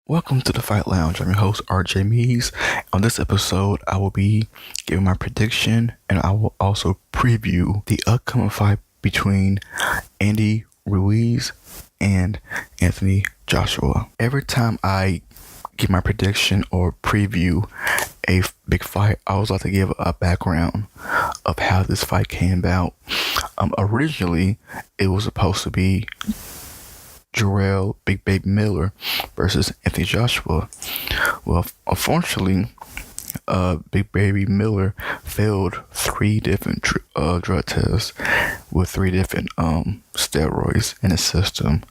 Welcome to the Fight Lounge. I'm your host, RJ Mees. On this episode, I will be giving my prediction and I will also preview the upcoming fight between Andy Ruiz and Anthony Joshua. Every time I give my prediction or preview a big fight, I always like to give a background of how this fight came about. Originally, it was supposed to be Jarrell Big Baby Miller versus Anthony Joshua. Well, unfortunately, Big Baby Miller failed 3 different drug tests with 3 different steroids in his system,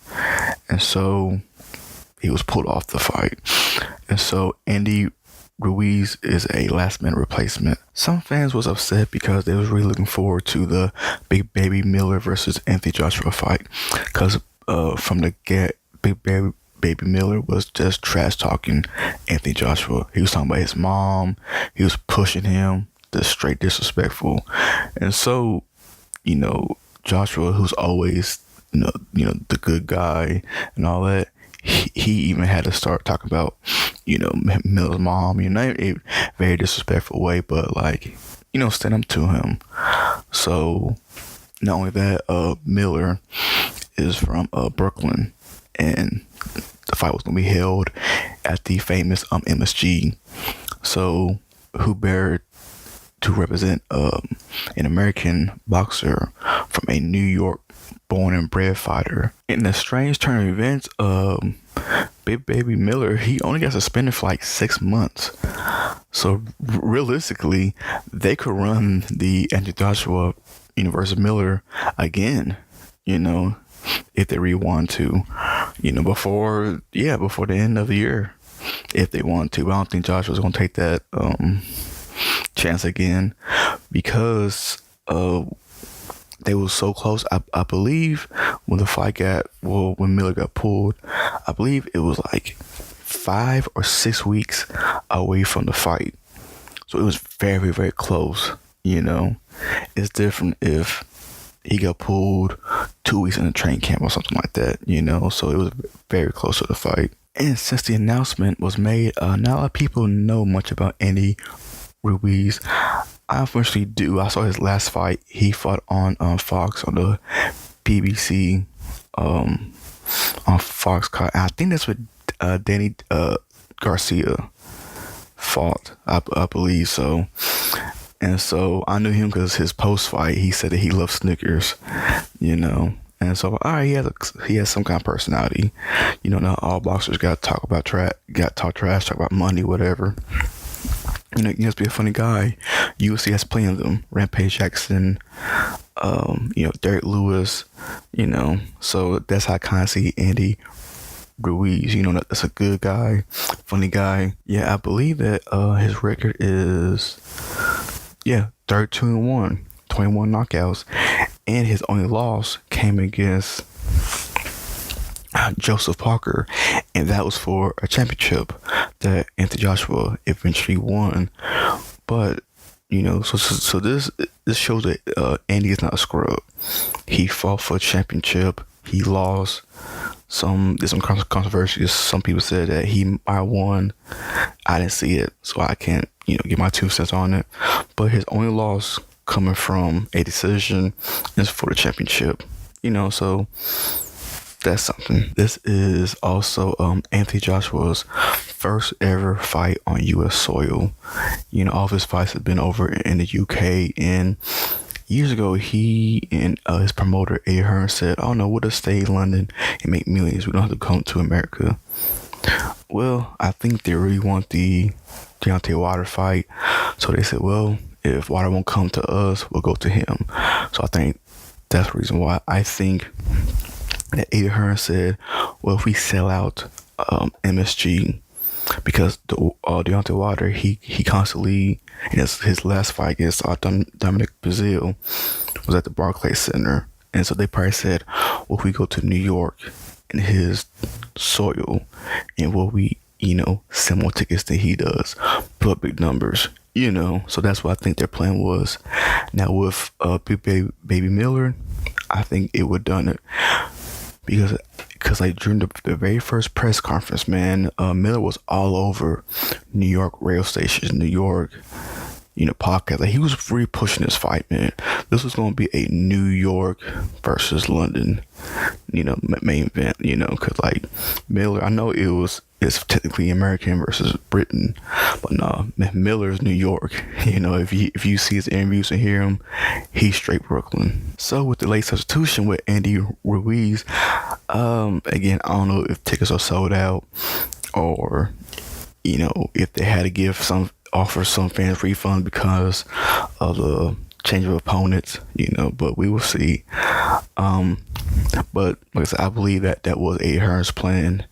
and so he was pulled off the fight. And so Andy Ruiz is a last-minute replacement. Some fans was upset because they was really looking forward to the Big Baby Miller versus Anthony Joshua fight, because from the get, Big Baby Miller was just trash talking Anthony Joshua. He was talking about his mom. He was pushing him, just straight disrespectful. And so, Joshua, who's always, the good guy and all that, he even had to start talking about, Miller's mom, not in a very disrespectful way, but stand up to him. So, not only that, Miller is from Brooklyn, and the fight was going to be held at the famous MSG. So who better to represent an American boxer from a New York born and bred fighter. In a strange turn of events, Big Baby Miller, he only got suspended for 6 months. So realistically, they could run the Anthony Joshua versus Miller again, if they really want to, before the end of the year, if they want to. But I don't think Joshua's going to take that chance again, because they were so close. I believe when when Miller got pulled, I believe it was 5 or 6 weeks away from the fight. So it was very, very close, It's different if he got pulled 2 weeks in the training camp or something like that, so it was very close to the fight. And since the announcement was made, not a lot of people know much about Andy Ruiz. I unfortunately do. I saw his last fight. He fought on Fox, on the BBC, on Fox. I think that's what Danny Garcia fought, I believe so. And so I knew him because his post-fight, he said that he loves Snickers, And so, all right, he has some kind of personality. Not all boxers got to talk about talk trash, talk about money, whatever. He must be a funny guy. UFC has plenty of them. Rampage Jackson, Derek Lewis, So that's how I kind of see Andy Ruiz. That's a good guy, funny guy. Yeah, I believe that his record is 32-1, 21 knockouts, and his only loss came against Joseph Parker, and that was for a championship that Anthony Joshua eventually won. But so this shows that Andy is not a scrub. He fought for a championship. He lost. There's some controversies. Some people said that he might have won. I didn't see it, so I can't give my 2 cents on it. But his only loss coming from a decision is for the championship. So that's something. This is also Anthony Joshua's first ever fight on U.S. soil. All of his fights have been over in the UK, and years ago, he and his promoter, Andy Ruiz, said, "Oh no, we'll just stay in London and make millions. We don't have to come to America." Well, I think they really want the Deontay Wilder fight, so they said, "Well, if Wilder won't come to us, we'll go to him." So I think that's the reason why I think that Andy Ruiz said, "Well, if we sell out MSG." Because Deontay Wilder, he constantly, in his last fight against Dominic Brazil was at the Barclays Center. And so they probably said, well, if we go to New York in his soil, and will we, sell more tickets than he does, put up big numbers, So that's what I think their plan was. Now with Big Baby Miller, I think it would have done it. Because Because like during the very first press conference, man, Miller was all over New York radio stations, New York, podcast. Like he was really pushing this fight, man. This was going to be a New York versus London, main event, because like Miller, I know it's technically American versus Britain, but no, Miller's New York. If you see his interviews and hear him, he's straight Brooklyn. So with the late substitution with Andy Ruiz, again, I don't know if tickets are sold out or, if they had to offer some fans refund because of the change of opponents, but we will see. But like I said, I believe that was Eddie Hearn's plan,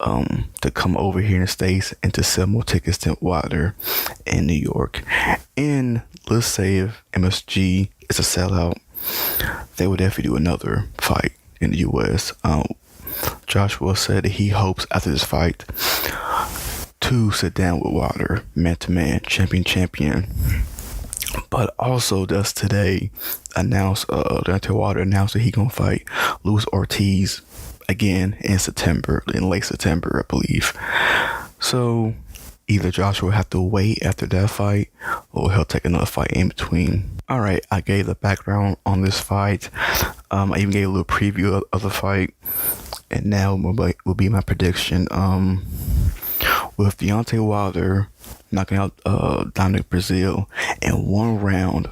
to come over here in the States and to sell more tickets than Wilder in New York. And let's say if MSG is a sellout, they would definitely do another fight in the US. Joshua said that he hopes after this fight to sit down with Wilder, man-to-man, champion. But also just today announced, Deontay Wilder announced that he gonna fight Luis Ortiz again in late September, I believe. So either Joshua will have to wait after that fight or he'll take another fight in between. All right, I gave the background on this fight. I even gave a little preview of the fight. And now will be my prediction. With Deontay Wilder knocking out Dominic Breazeale in one round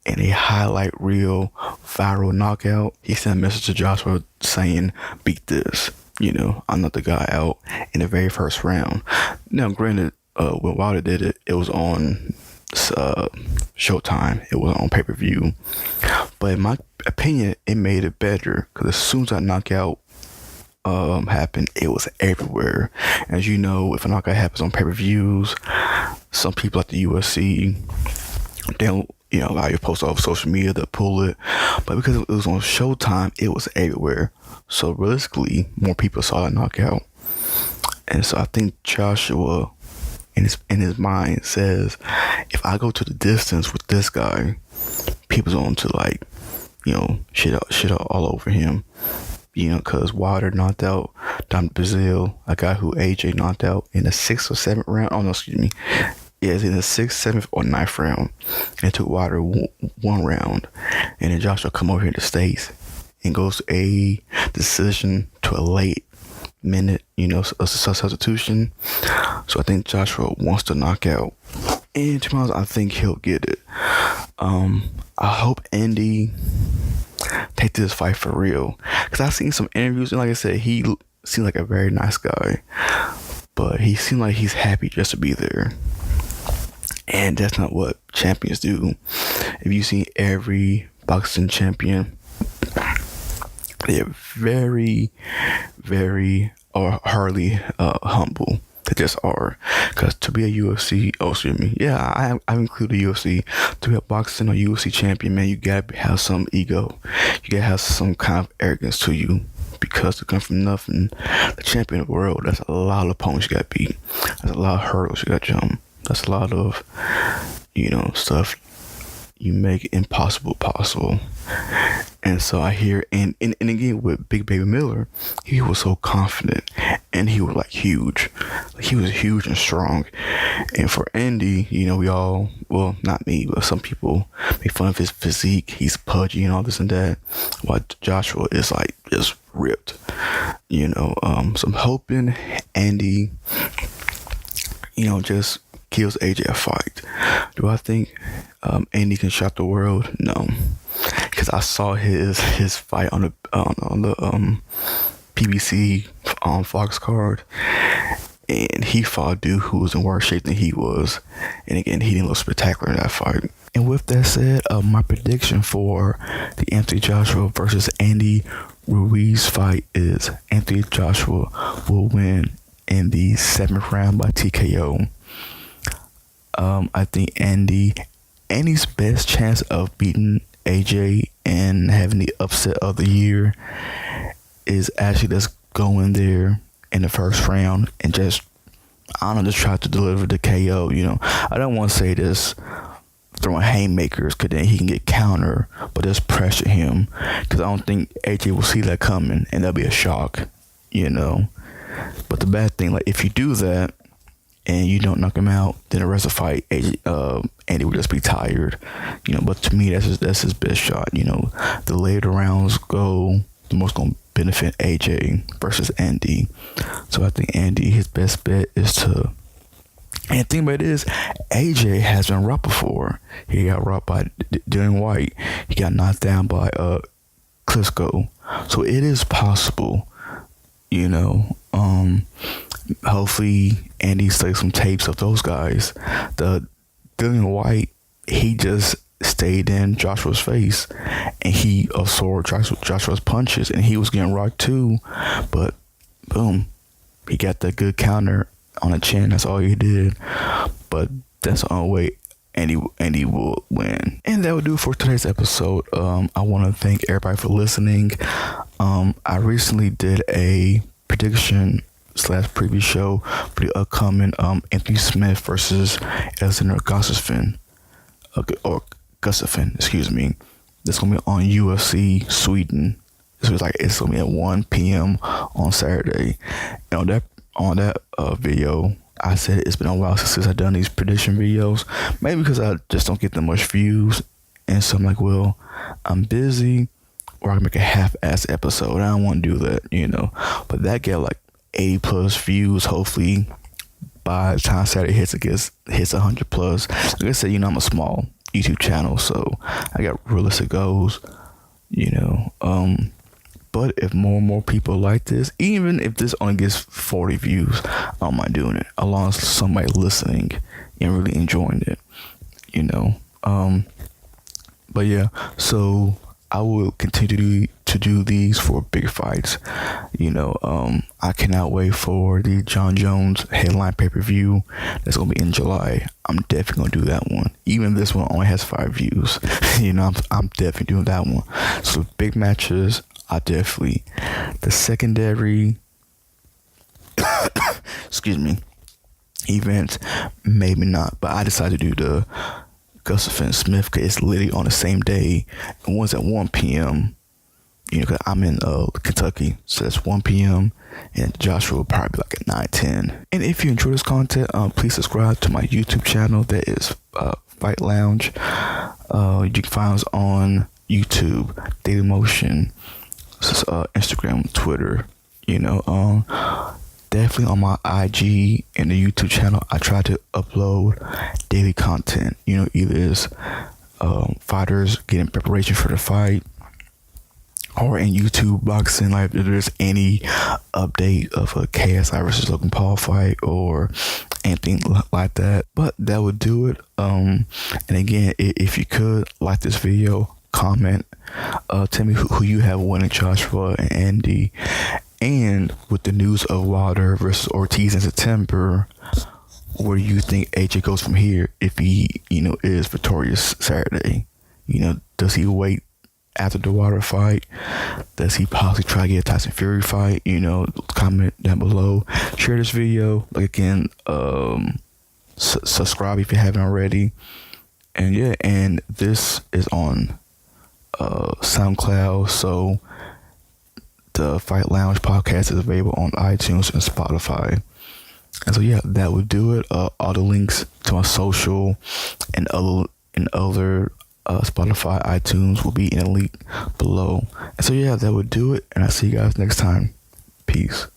in a highlight reel viral knockout, he sent a message to Joshua saying, "Beat this. I'm not the guy out in the very first round." Now, granted, when Wilder did it, it was on Showtime. It was on pay-per-view. But in my opinion, it made it better because as soon as that knockout happened, it was everywhere. As you know, if a knockout happens on pay-per-views, some people at the UFC, they don't allow you to post off social media to pull it, but because it was on Showtime, it was everywhere. So realistically, more people saw that knockout. And so I think Joshua in his mind says, if I go to the distance with this guy, people's going to shit all over him. Because Wilder knocked out Dominic Breazeale, a guy who AJ knocked out in the 6th or 7th round. Oh, no, excuse me. Yeah, it's in the 6th, 7th, or 9th round. And it took Wilder one round. And then Joshua come over here to the States and goes a decision to a late minute, a substitution. So I think Joshua wants to knock out. And to be honest, I think he'll get it. I hope Andy take this fight for real, because I've seen some interviews and like I said, he seemed like a very nice guy, but he seemed like he's happy just to be there, and that's not what champions do. If you see every boxing champion, they're very, very or hardly humble. They just are. Because to be a UFC, I include the UFC. To be a boxing or UFC champion, man, you gotta have some ego. You gotta have some kind of arrogance to you. Because to come from nothing, the champion of the world, that's a lot of opponents you gotta beat. That's a lot of hurdles you gotta jump. That's a lot of, stuff you make impossible possible. And so I hear, and again with Big Baby Miller, he was so confident, and he was huge. He was huge and strong. And for Andy, we all, well, not me, but some people make fun of his physique. He's pudgy and all this and that. While Joshua is just ripped. So I'm hoping Andy, just kills AJ a fight. Do I think Andy can shock the world? No, because I saw his fight on the PBC Fox card, and he fought a dude who was in worse shape than he was, and again, he didn't look spectacular in that fight. And with that said, my prediction for the Anthony Joshua versus Andy Ruiz fight is Anthony Joshua will win in the 7th round by TKO. I think Andy's best chance of beating AJ and having the upset of the year is actually just going there in the first round and just try to deliver the KO. I don't want to say this throwing haymakers, cause then he can get counter, but just pressure him, cause I don't think AJ will see that coming, and that'll be a shock, you know. But the bad thing, like if you do that and you don't knock him out, then the rest of the fight, Andy will just be tired, you know. But to me, that's his best shot, you know. The later rounds go, the most gonna benefit AJ versus Andy. So I think Andy, his best bet is to. And the thing about it is, AJ has been robbed before. He got robbed by Dylan White. He got knocked down by Klitschko. So it is possible, you know. Hopefully Andy studied some tapes of those guys. The Dylan White, he just stayed in Joshua's face, and he absorbed Joshua's punches, and he was getting rocked too. But boom, he got that good counter on the chin. That's all he did. But that's the only way Andy will win. And that will do it for today's episode. I want to thank everybody for listening. I recently did a prediction / preview show for the upcoming Anthony Smith versus Alexander Gustafsson, excuse me. That's gonna be on UFC Sweden. It's gonna be at 1 p.m. on Saturday. And on that video, I said it's been a while since I've done these prediction videos. Maybe because I just don't get that much views, and so I'm like, well, I'm busy, or I can make a half-ass episode. I don't want to do that, you know. But that get like 80 plus views. Hopefully, by the time Saturday hits 100 plus. Like I said, you know, I'm a small YouTube channel, so I got realistic goals, you know. But if more and more people like this, even if this only gets 40 views, I don't mind doing it, as long as somebody listening and really enjoying it, you know. But yeah, so I will continue to do these for big fights, you know. I cannot wait for the John Jones headline pay-per-view that's gonna be in July. I'm definitely gonna do that one, even this one only has 5 views. You know, I'm definitely doing that one. So big matches, I definitely. The secondary excuse me, events, maybe not, but I decided to do the Gustafsson Smith because it's literally on the same day, and one's at 1 p.m. You know, because I'm in Kentucky, so that's 1 p.m. and Joshua will probably be like at 9:10. And if you enjoy this content, please subscribe to my YouTube channel. That is Fight Lounge. You can find us on YouTube, Daily Motion, Instagram, Twitter. You know, definitely on my IG and the YouTube channel, I try to upload daily content. You know, either it's fighters getting preparation for the fight, or in YouTube boxing, like if there's any update of a KSI versus Logan Paul fight or anything like that. But that would do it. And again, if you could like this video, comment, tell me who you have winning, Joshua and Andy. And with the news of Wilder versus Ortiz in September, where do you think AJ goes from here if he, you know, is victorious Saturday? You know, does he wait after the Wilder fight? Does he possibly try to get a Tyson Fury fight? You know, comment down below. Share this video. Like again, subscribe if you haven't already. And yeah, and this is on SoundCloud, so the Fight Lounge podcast is available on iTunes and Spotify. And so yeah, that would do it. All the links to my social and other Spotify, iTunes will be in the link below. And so yeah, that would do it. And I'll see you guys next time. Peace.